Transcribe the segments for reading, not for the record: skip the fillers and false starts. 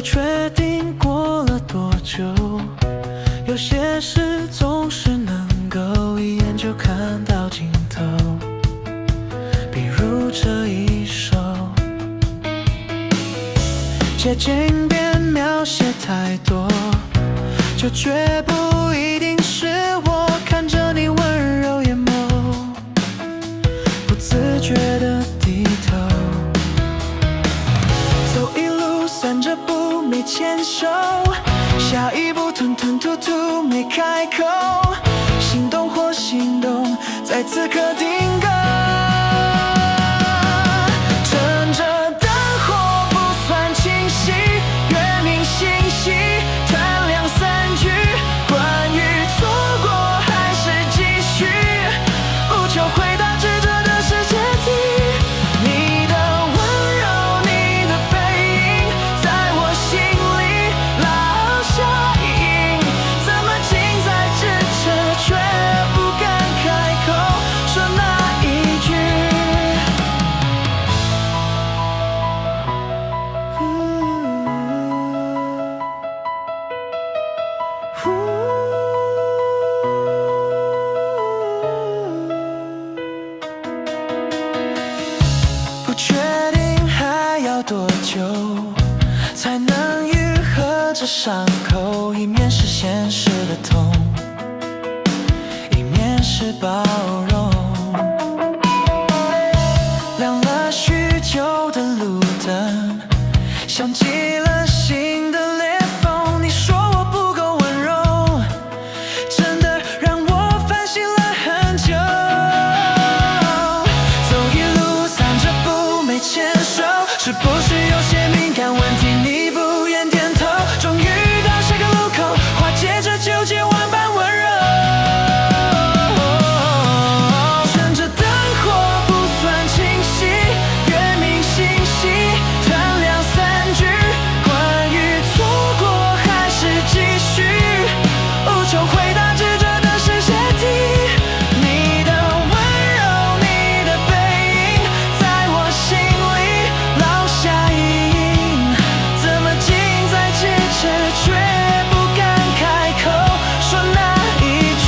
确定过了多久，有些事总是能够一眼就看到尽头，比如这一首，接近变描写太多，就绝不一定是我看着你温柔眼眸，不自觉地低头，走一路散着步没牵手，下一步吞吞吐吐没开口，心动或行动在此刻定格。趁着灯火不算清晰，月明星稀，弹两三句关于错过还是继续，不求回答执着的世界题。你的温柔，你的背影，在我心里烙下阴影，怎么近在咫尺，却不敢开口说那一句。不确定还要多久才能愈合这伤口，一面是现实的痛，一面是包容。亮了许久的路灯，像极了心的裂缝。你说我不够温柔，真的让我反省了很久。走一路散着步没牵手，是不是有些敏感问题你不愿点头？终于到下个路口，化解这纠结万般温柔。趁着灯火不算清晰，月明星稀，弹两三句关于错过还是继续，不求回答执着的是谁题。你的温柔，你的背影，在我心里烙下阴影，怎么近在咫尺，却不敢开口说那一句。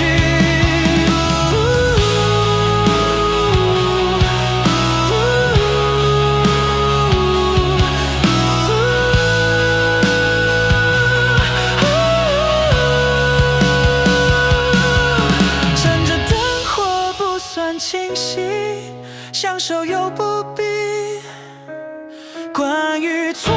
趁着灯火不算清晰，享受又不必关于错